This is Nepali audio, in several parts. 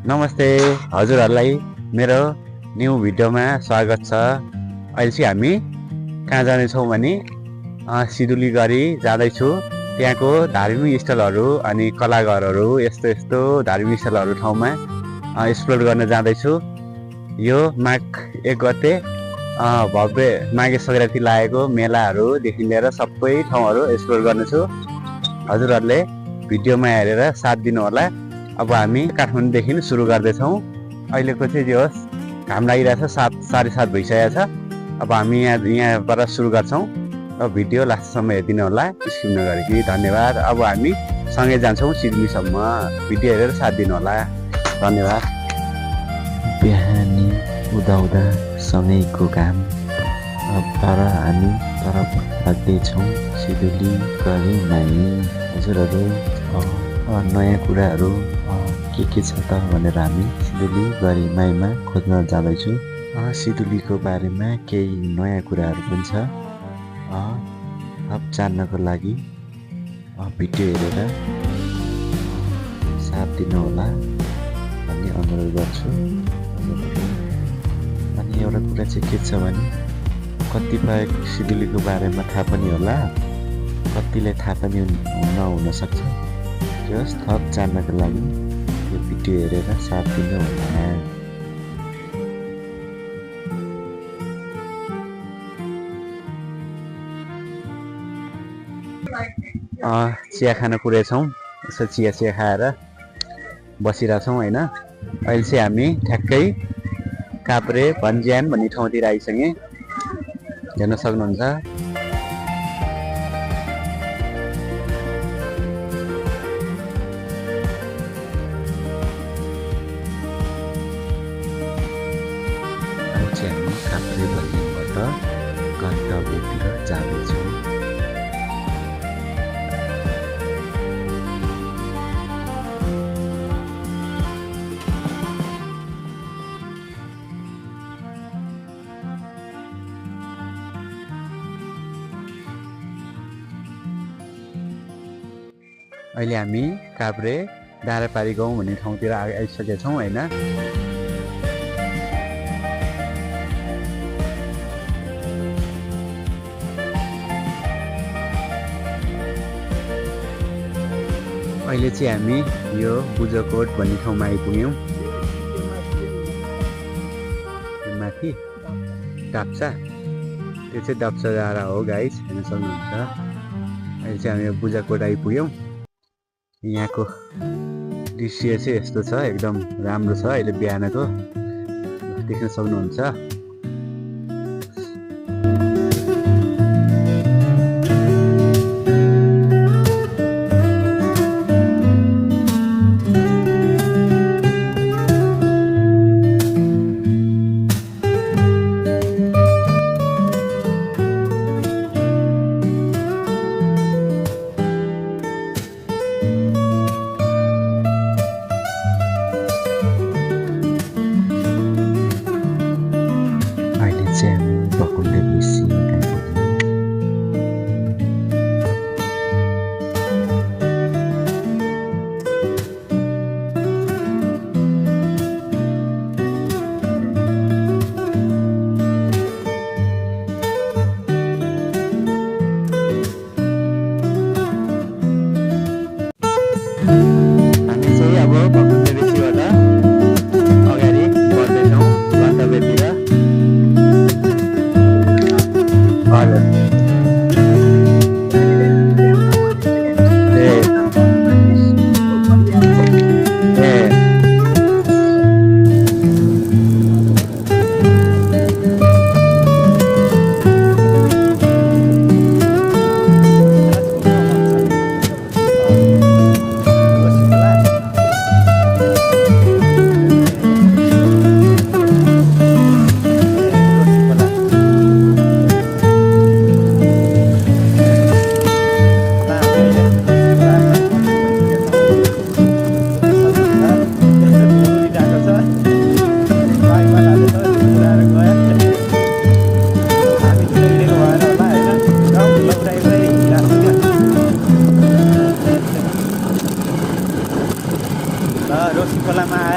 नमस्ते हजुरहरूलाई मेरो न्यू भिडियोमा स्वागत छ। अहिले चाहिँ हामी कहाँ जानेछौँ भने सिधुली गरी जाँदैछु। त्यहाँको धार्मिक स्थलहरू अनि कलाघरहरू यस्तो यस्तो धार्मिक स्थलहरू ठाउँमा एक्सप्लोर गर्न जाँदैछु। यो माघ 1 गते भव्य माघे सङ्क्रान्ति लागेको मेलाहरूदेखि लिएर सबै ठाउँहरू एक्सप्लोर गर्नेछु। हजुरहरूले भिडियोमा हेरेर साथ दिनुहोला। अब हामी काठमाडौँदेखि सुरु गर्दैछौँ। अहिलेको चाहिँ जे होस् घाम लागिरहेछ, 7:30 भइसकेको छ। अब हामी यहाँबाट सुरु गर्छौँ। अब भिडियो लास्टसम्म हेरिदिनु होला, स्किप नगरी। धन्यवाद। अब हामी सँगै जान्छौँ सिडनीसम्म। भिडियो हेरेर साथ दिनु होला। धन्यवाद। बिहानी उदाउँदा सँगैको घाम तर हामी तरफ लाग्दैछौँ सिधुली गरी माई। हजुरहरू नयाँ कुराहरू के छ त भनेर हामी सिधुली गरी माईमा खोज्न जाँदैछु। सिधुलीको बारेमा केही नयाँ कुराहरू पनि छ। थप जान्नको लागि भिडियो हेरेर साथ दिनुहोला भन्ने अनुरोध गर्छु। अनि एउटा कुरा चाहिँ के छ भने कतिपय सिधुलीको बारेमा थाहा पनि होला, कतिले थाहा पनि नहुन सक्छ। जस थप जान्नको लागि यो भिडियो हेरेर साथ दिनु होला। चिया खान पुगेछौँ। यसो चिया खाएर बसिरहेछौँ होइन। अहिले चाहिँ हामी ठ्याक्कै काभ्रे भन्ज्याङ भन्ने ठाउँतिर आइसकेँ। हेर्न सक्नुहुन्छ। अब चाहिँ हामी काभ्रे भन्ज्याङबाट गन्तव्यतिर जाँदैछौँ। अहिले हामी काभ्रे डाँडापारी गाउँ भन्ने ठाउँतिर आइसकेका छौँ होइन। अहिले चाहिँ हामी यो बुजकोट भन्ने ठाउँमा आइपुग्यौँ। माथि डाप्चा, त्यो चाहिँ डाप्चा डाँडा हो गाइस, हेर्न सक्नुहुन्छ। अहिले चाहिँ हामी यो बुजाकोट आइपुग्यौँ। यहाँको दृश्य चाहिँ यस्तो छ, एकदम राम्रो छ। अहिले बिहानको देख्न सक्नुहुन्छ।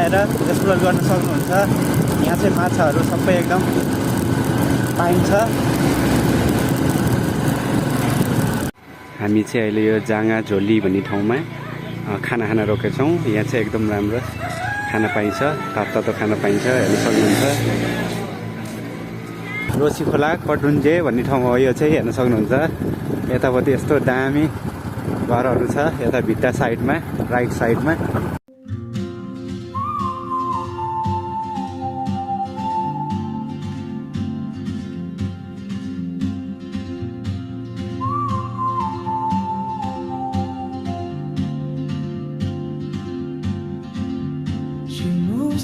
आएर एक्सप्लोर गर्न सक्नुहुन्छ। यहाँ चाहिँ माछाहरू सबै एकदम पाइन्छ। हामी चाहिँ अहिले यो जाँगा झोली भन्ने ठाउँमा खाना खान रोकेका छौँ। यहाँ चाहिँ एकदम राम्रो खाना पाइन्छ, तातो खाना पाइन्छ, हेर्न सक्नुहुन्छ। रोसी खोला कटुन्जे भन्ने ठाउँ हो यो चाहिँ, हेर्न सक्नुहुन्छ। यतापट्टि यस्तो दामी घरहरू छ, यता भित्ता साइडमा, राइट साइडमा।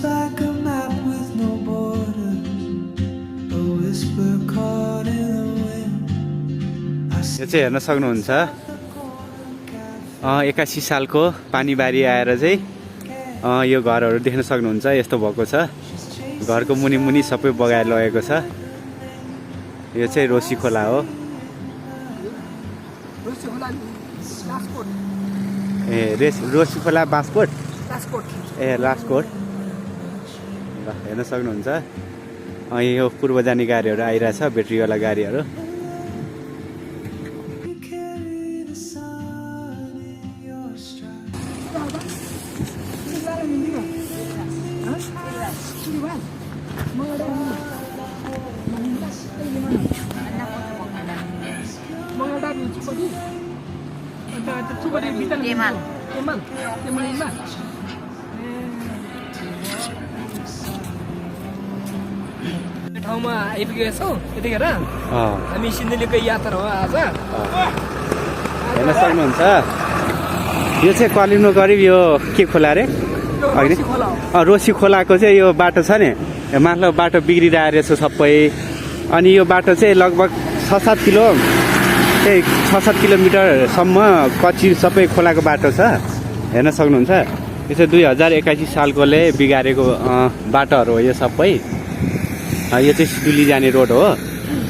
Like a map with no border, a whisper caught in the wind. यो चाहिँ हेर्न सक्नुहुन्छ 81 सालको पानीबारी आएर चाहिँ यो घरहरू देख्न सक्नुहुन्छ। यस्तो भएको छ, घरको मुनि मुनि सबै बगाएर लगेको छ। यो चाहिँ रोसी खोला हो। रोसी खोला बाँसकोट लासकोट ल हेर्न सक्नुहुन्छ। यो पूर्व जाने गाडीहरू आइरहेछ, ब्याट्रीवाला गाडीहरू। ठाउँमा आइपुगेका छौँ। यतिखेर हामी सिन्धुलीको यात्रा हो आज। हेर्न सक्नुहुन्छ यो चाहिँ कलिम्नो करिब यो के खोला रे रोसी खोलाको चाहिँ यो बाटो छ नि, मतलब बाटो बिग्रिरहेको रहेछ सबै। अनि यो बाटो चाहिँ लगभग 6-7 किलोमिटरसम्म कच्ची सबै खोलाको बाटो छ, हेर्न सक्नुहुन्छ। यो चाहिँ 2081 सालकोले बिगारेको बाटोहरू हो यो सबै। यो चाहिँ सिडुली जाने रोड हो।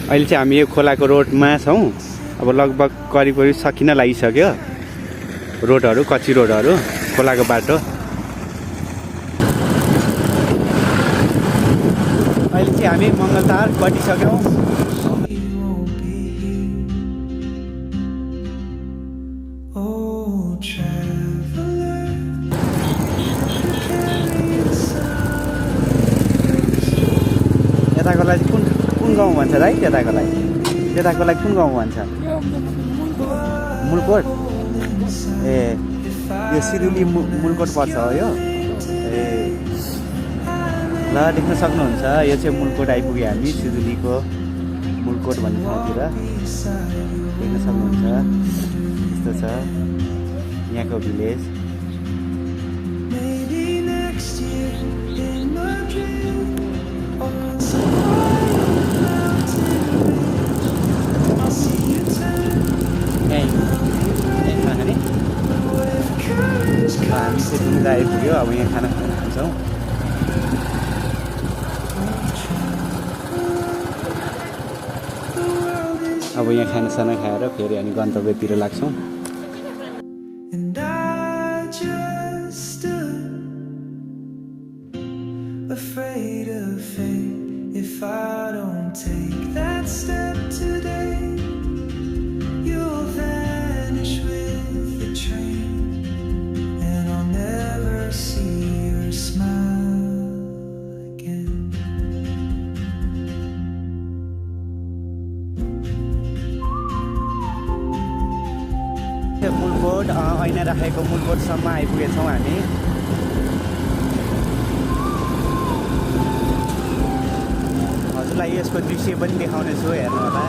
अहिले चाहिँ हामी यो खोलाको रोडमा छौँ। अब लगभग करिब सकिन लागिसक्यो रोडहरू, कच्ची रोडहरू, खोलाको बाटो। अहिले चाहिँ हामी मङ्गलतार कटिसक्यौँ। यताकोलाई कुन गाउँ भन्छ है? त्यताकोलाई कुन गाउँ भन्छ? मुलकोट। ए यो सिरुली मुलकोट पर्छ हो यो। ए ल देख्न सक्नुहुन्छ, यो चाहिँ मुलकोट आइपुग्यो हामी, सिरुलीको मुलकोट भन्ने ठाउँतिर देख्न सक्नुहुन्छ। यस्तो छ यहाँको भिलेज। हामी चाहिँ दुईवटा आइपुग्यो। अब यहाँ खाना खान्छौँ। अब यहाँ खानासाना खाएर फेरि हामी गन्तव्यतिर लाग्छौँ। Afraid of fate, if I don't take that step today, you'll vanish with the train, and I'll never see your smile again. Mulkot ऐना राखेको मुलकोटसम्म आइपुगेछौँ हामी। हजुरलाई यसको दृश्य पनि देखाउनेछु, हेर्नु होला।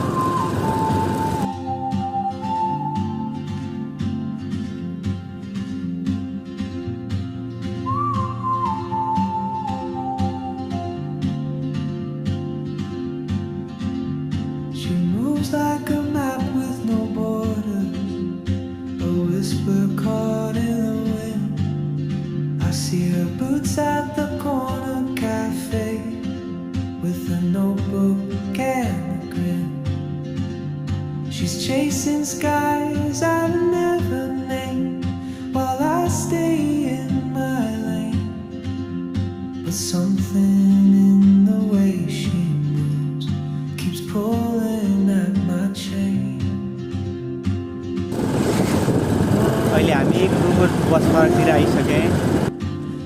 She moves like a map with no border, a whisper caught in the wind. I see her boots at the corner cafe, with a notebook and a grin. She's chasing skies I've never named, while I stay in my lane. But something in the way she moves keeps pulling at my chain. अहिले हामी कुकुर बस पार्कतिर आइसकेँ।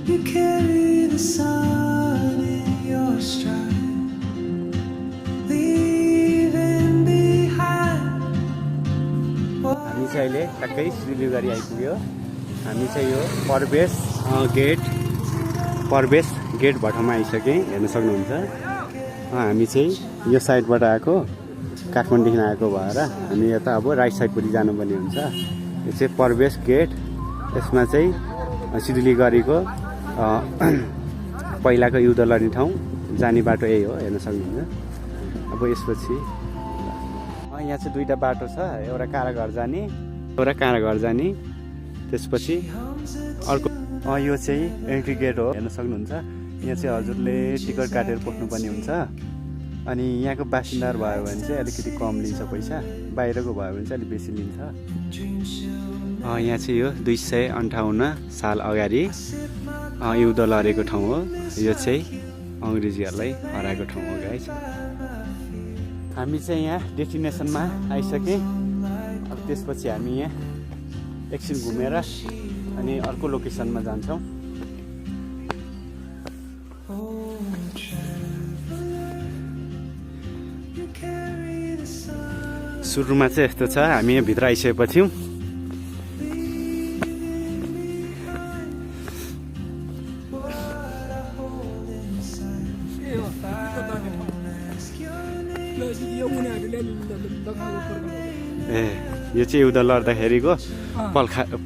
You carry the sun in your stride, leaving behind. हामी चाहिँ अहिले टक्कै सिलिगुडी आइपुग्यो। हामी चाहिँ यो प्रवेश गेटबाट आइसकेँ, हेर्न सक्नुहुन्छ। हामी चाहिँ यो साइडबाट आएको, काठमाडौँदेखि आएको भएर हामी यता अब राइट साइडपट्टि जानुपर्ने हुन्छ। यो चाहिँ प्रवेश गेट। यसमा चाहिँ सिलिगुडीको पहिलाको युद्ध लड्ने ठाउँ जाने बाटो यही हो, हेर्न सक्नुहुन्छ। अब यसपछि यहाँ चाहिँ दुईवटा बाटो छ, एउटा कारागार जाने, त्यसपछि अर्को यो चाहिँ एन्ट्री गेट हो, हेर्न सक्नुहुन्छ। यहाँ चाहिँ हजुरले टिकट काटेर पस्नुपर्ने हुन्छ। अनि यहाँको बासिन्दाहरू भयो भने चाहिँ अलिकति कम लिन्छ पैसा, बाहिरको भयो भने चाहिँ अलिक बेसी लिन्छ। यहाँ चाहिँ यो 258 साल अगाडि युद्ध लडेको ठाउँ हो। यो चाहिँ अङ्ग्रेजीहरूलाई हराएको ठाउँ हो गाइस। हामी चाहिँ यहाँ डेस्टिनेसनमा आइसकेँ। अब त्यसपछि हामी यहाँ एकछिन घुमेर अनि अर्को लोकेसनमा जान्छौँ। सुरुमा चाहिँ यस्तो छ, हामी यहाँ भित्र आइसकेको थियौँ। यो चाहिँ युद्ध लड्दाखेरिको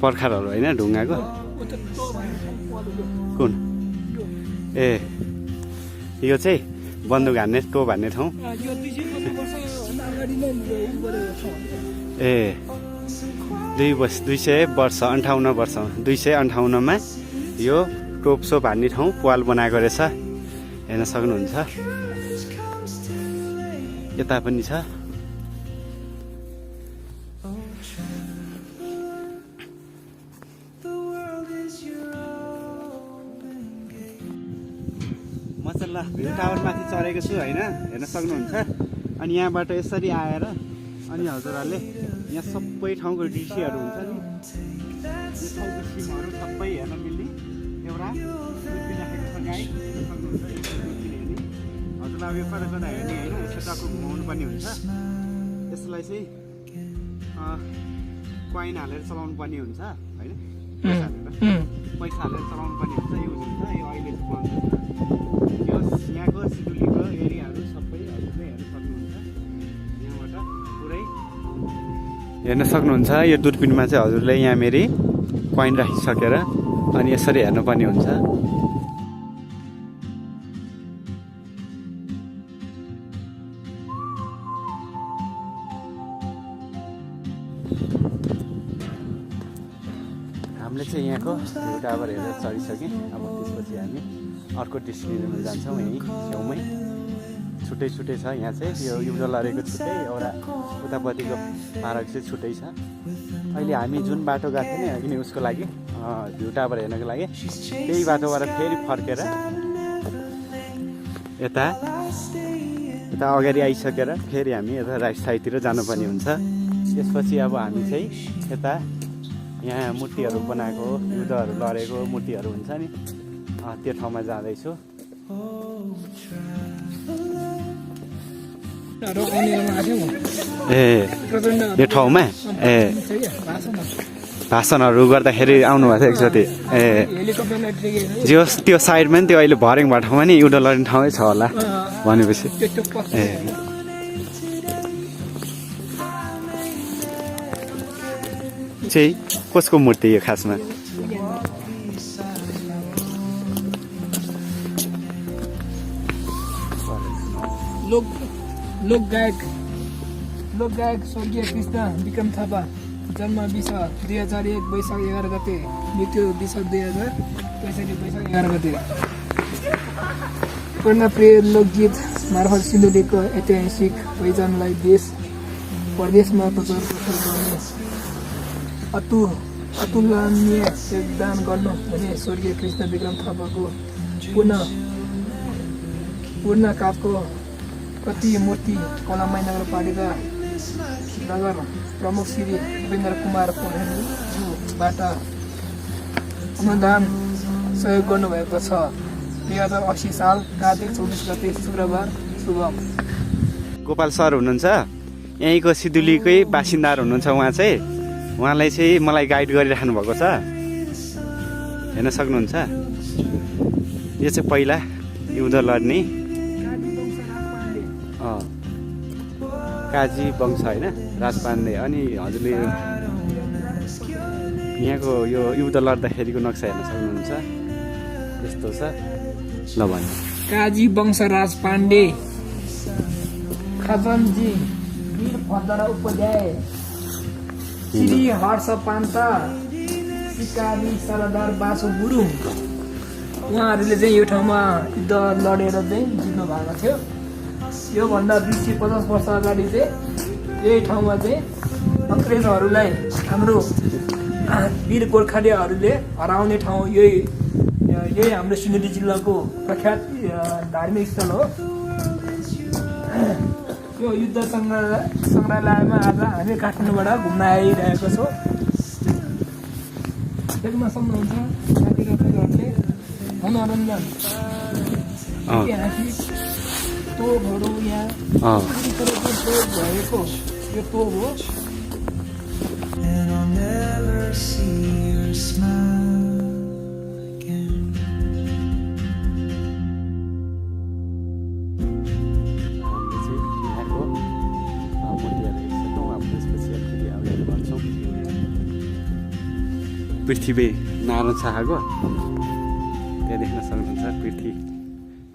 पर्खालहरू होइन, ढुङ्गाको कुन यो चाहिँ बन्दुक हान्ने तोप हान्ने ठाउँ। 258मा यो टोप सोप हान्ने ठाउँ पाल बनाएको रहेछ, हेर्न सक्नुहुन्छ। यता पनि छ। मसल्ला भिउ टावरमाथि चढेको छु होइन, हेर्न सक्नुहुन्छ। अनि यहाँबाट यसरी आएर अनि हजुरहरूले यहाँ सबै ठाउँको दृश्यहरू हुन्छ नि, यो ठाउँको सिमहरू सबै हेर्न मिल्ने एउटा दुर्बिन राखेको छ गाई, हेर्न सक्नुहुन्छ। यो दुर्बिन हेर्ने हजुरलाई अब यो कता कता हेर्ने होइन, यसो टक्क घुमाउनु पर्ने हुन्छ। यसलाई चाहिँ कोइन हालेर चलाउनु पर्ने हुन्छ होइन, पैसा हालेर चलाउनु पर्ने हुन्छ। युज हुन्छ। यो अहिले चाहिँ बन्द छ। यो यहाँको सिडुलीको एरियाहरू सबै हजुरले हेर्न सक्नुहुन्छ। यहाँबाट पुरै हेर्न सक्नुहुन्छ। यो दूरबीनमा चाहिँ हजुरले यहाँनेरि कोइन राखिसकेर अनि यसरी हेर्नुपर्ने हुन्छ। हामीले चाहिँ यहाँको भ्यू टावर हेरेर चढिसक्यौँ। अब त्यसपछि हामी अर्को डेस्टिनेसनमा जान्छौँ। यहीँ छेउमै छुट्टै छुट्टै छ। यहाँ चाहिँ यो युद्ध लडेको छुट्टै, एउटा उतापट्टिको पार्क चाहिँ छुट्टै छ। अहिले हामी जुन बाटो गएको थियौँ नि उसको लागि भ्यू टावर हेर्नको लागि, त्यही बाटोबाट फेरि फर्केर यता अगाडि आइसकेर फेरि हामी यता राइट साइडतिर जानुपर्ने हुन्छ। त्यसपछि अब हामी चाहिँ यता यहाँ मूर्तिहरू बनाएको, युद्धहरू लडेको मूर्तिहरू हुन्छ नि, त्यो ठाउँमा जाँदैछु। यो ठाउँमा भाषणहरू गर्दाखेरि आउनुभएको थियो एकचोटि। जो त्यो साइडमा नि त्यो अहिले भर्याङ भएको ठाउँमा नि युद्ध लड्ने ठाउँै छ होला भनेपछि। चाहिँ कसको मूर्ति यो खासमा? लोक गायक स्वर्गीय कृष्ण विक्रम थापा, जन्म 2001 वैशाख 11 गते, मृत्यु 2062 वैशाख 11 गते। प्रेरणाप्रिय लोकगीत मार्फत सिन्धुलीको ऐतिहासिक पहिचानलाई देश प्रदेशमा प्रचार प्रसार गर्ने अतुलनीय योगदान गर्नु हुने स्वर्गीय कृष्ण विक्रम थापाको पुनः पूर्ण काठको कति मूर्ति कलममाई नगरपालिका नगर प्रमुख श्री उपेन्द्र कुमार पौडेलज्यूबाट अनुदान सहयोग गर्नुभएको छ। 2080 साल कार्तिक 24 गते शुक्रबार शुभम। गोपाल सर हुनुहुन्छ, यहीँको सिधुलीकै बासिन्दाहरू हुनुहुन्छ। उहाँ चाहिँ उहाँलाई चाहिँ मलाई गाइड गरिराख्नु भएको छ, हेर्न सक्नुहुन्छ। यो चाहिँ पहिला युद्ध लड्ने काजी वंश होइन, राजपाण्डे। अनि हजुरले यहाँको यो युद्ध लड्दाखेरिको नक्सा हेर्न सक्नुहुन्छ, यस्तो छ। ल भन्नु। काजी वंश राजपाण्डे, खजनजी वीर भद्र उपाध्याय, श्री हर्ष पान्ता, सिकारी सरदार बासु गुरुङ, उहाँहरूले चाहिँ यो ठाउँमा युद्ध लडेर चाहिँ जित्नु भएको थियो। योभन्दा 250 वर्ष अगाडि चाहिँ यही ठाउँमा चाहिँ अङ्ग्रेजहरूलाई हाम्रो वीर गोर्खालीहरूले हराउने ठाउँ यही हाम्रो सिन्धुली जिल्लाको प्रख्यात धार्मिक स्थल हो। यो युद्ध सङ्ग्रहालयमा आज हामी काठमाडौँबाट घुम्न आइरहेको छौँ। देख्न सक्नुहुन्छ साथीहरूले मनोरञ्जन ऐतिहासिक तोपहरू यहाँ भएको यो तोप हो। And I'll never see your smile again. Prithvi Narayan शाहको त्यहाँ देख्न सक्नुहुन्छ। पृथ्वी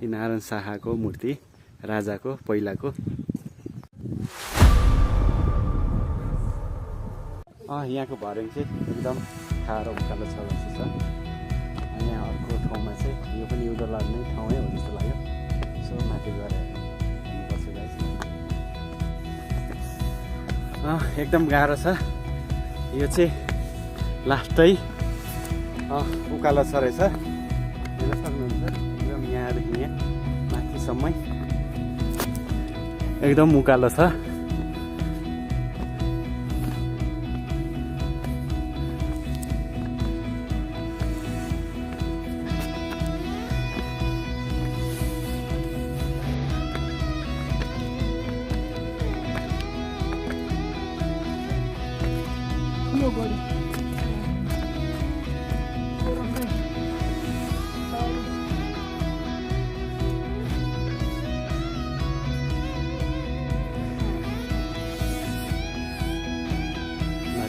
नारायण शाहको मूर्ति, राजाको पहिलाको। यहाँको भर्याङ चाहिँ एकदम खारो उकालो छ जस्तो छ। यहाँ अर्को ठाउँमा चाहिँ यो पनि युद्ध लड्ने ठाउँै हो जस्तो लाग्यो। सो माथि गएर हेर्नुपर्छ गाइस। एकदम गाह्रो छ यो चाहिँ। लास्टै उकालो छ रहेछ, हेर्न सक्नुहुन्छ। एकदम यहाँदेखि यहाँ माथिसम्म एकदम उकालो छ।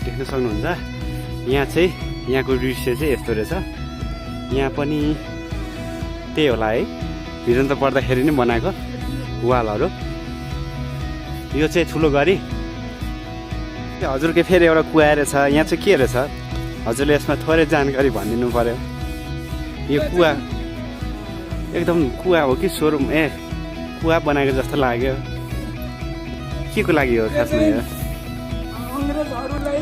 देख्न सक्नुहुन्छ। यहाँ चाहिँ यहाँको दृश्य चाहिँ यस्तो रहेछ। यहाँ पनि त्यही होला है, भिजन त पर्दाखेरि नै बनाएको वालहरू। यो चाहिँ ठुलो गरी हजुरको फेरि एउटा कुवा रहेछ। यहाँ चाहिँ के रहेछ हजुरले यसमा थोरै जानकारी भनिदिनु पर्यो। यो कुवा एकदम कुवा हो कि सोरुम कुवा बनाएको जस्तो लाग्यो। के को लागि हो खासमा यो? अङ्ग्रेजहरूलाई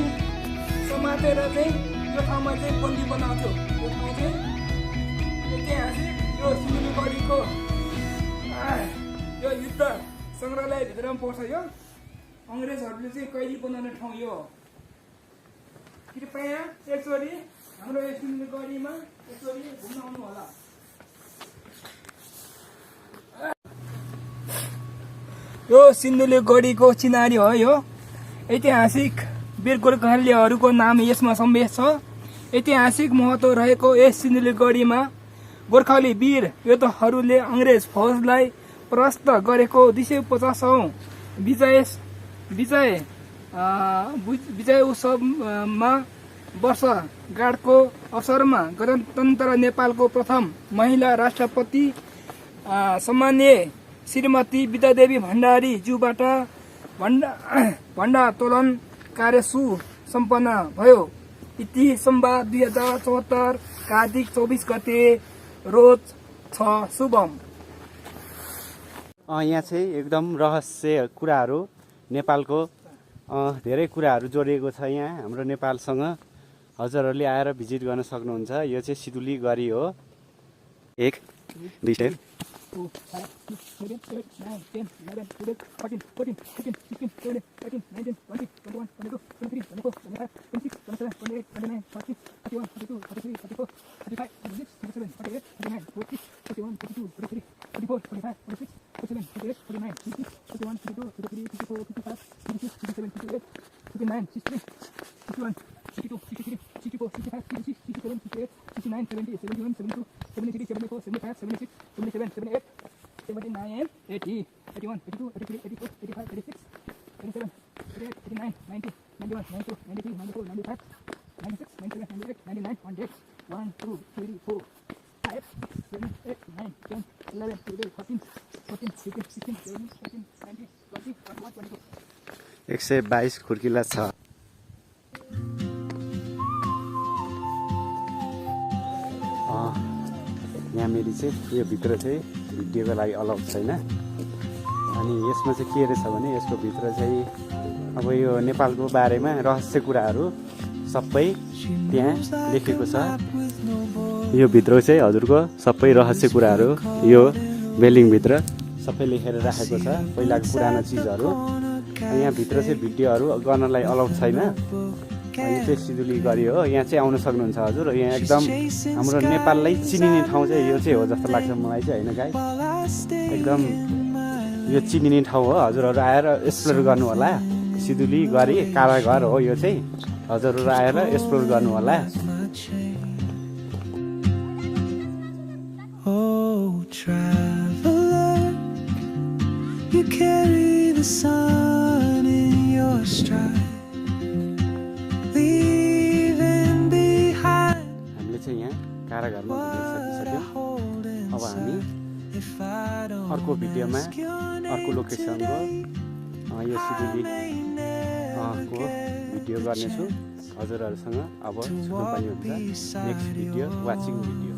समातेर चाहिँ यो ठाउँमा चाहिँ बन्दी बनाउँथ्यो। यो ठाउँ चाहिँ ऐतिहासिक यो सिलगढीको यो युद्ध सङ्ग्रहालयभित्रमा पर्छ। यो अङ्ग्रेजहरूले चाहिँ कैदी बनाउने ठाउँ यो। कृपया एकचोटि हाम्रो यो सिलगढीमा एकचोटि घुम्न आउनु होला। यो सिन्धुलीगढीको चिनारी हो। यो ऐतिहासिक वीर गोर्खालीहरूको नाम यसमा समावेश छ। ऐतिहासिक महत्त्व रहेको यस सिन्धुलीगढीमा गोर्खाली वीर योद्धाहरूले अङ्ग्रेज फौजलाई परास्त गरेको 250औं विजय उत्सवमा वर्षगाँठको अवसरमा गणतन्त्र नेपालको प्रथम महिला राष्ट्रपति सम्माननीय श्रीमती विद्यादेवी भण्डारीज्यूबाट भण्डातोलन कार्य सुसम्पन्न भयो। इति संवाद 2074 कार्तिक 24 गते रोज 6 शुभम। यहाँ चाहिँ एकदम रहस्य कुराहरू नेपालको धेरै कुराहरू जोडिएको छ। यहाँ हाम्रो नेपालसँग हजुरहरूले आएर भिजिट गर्न सक्नुहुन्छ। यो चाहिँ सिधुलीगढी हो। 1 2 4, 5, 6, 7, 8, 9, 10, 11, 12, 13, 14, 15, 16, 17, 18, 19, 20, 21, 22, 23, 24, 25, 26, 27, 28, 29, 30, 31, 32, 33, 34, 35, 36, 37, 38, 39, 40, 41, 42, 43, 44, 45, 46, 47, 48, 49, 50, 51, 52, 53, 54, 55, 56, 57, 58, 59, 60, 61, 62, 63, 64, 65, 66, 67, 68, 69, 70, 71, 72, 73, 74, 75, 76, 77, 78, 79, 80, 81, 82, 83, 84, 85, 86, 87, 88, 89, 90, 91, 92, 93, 94, 95, 96, 97, 98, 99, 100, 1, 2, 3, 4, 5, 6, 7, 8, 9, 10, 11, 12, 13, 14, 15, 16, 17, 18, 19, 20, 21, 22. 122 खुर्किला छ। यहाँनिर चाहिँ यो भित्र चाहिँ भिडियोको लागि अलाउड छैन। अनि यसमा चाहिँ के रहेछ भने यसको भित्र चाहिँ अब यो नेपालको बारेमा रहस्य कुराहरू सबै त्यहाँ लेखेको छ। यो भित्र चाहिँ हजुरको सबै रहस्य कुराहरू यो बिल्डिङभित्र सबै लेखेर राखेको छ, पहिलाको पुरानो चिजहरू। यहाँभित्र चाहिँ भिडियोहरू गर्नलाई अलाउड छैन। यो चाहिँ सिधुली गरी हो, यहाँ चाहिँ आउन सक्नुहुन्छ हजुर। यहाँ एकदम हाम्रो नेपाललाई चिनिने ठाउँ चाहिँ यो चाहिँ हो जस्तो लाग्छ मलाई चाहिँ, होइन गाई? एकदम यो चिनिने ठाउँ हो, हजुरहरू आएर एक्सप्लोर गर्नु होला। सिधुली गरी कारागार हो यो चाहिँ, हजुरहरू आएर एक्सप्लोर गर्नु होला। Oh, traveler, you carry the sun in your stride, leaving behind हामीले चाहिँ यहाँ कारागारमा घुमिसकिसक्यौँ। अब हामी अर्को भिडियोमा अर्को लोकेसनको यो सिधुली को भिडियो गर्नेछु हजुरहरूसँग। अब छुट्नु पनि हुन्छ नेक्स्ट भिडियो वाचिङ भिडियो।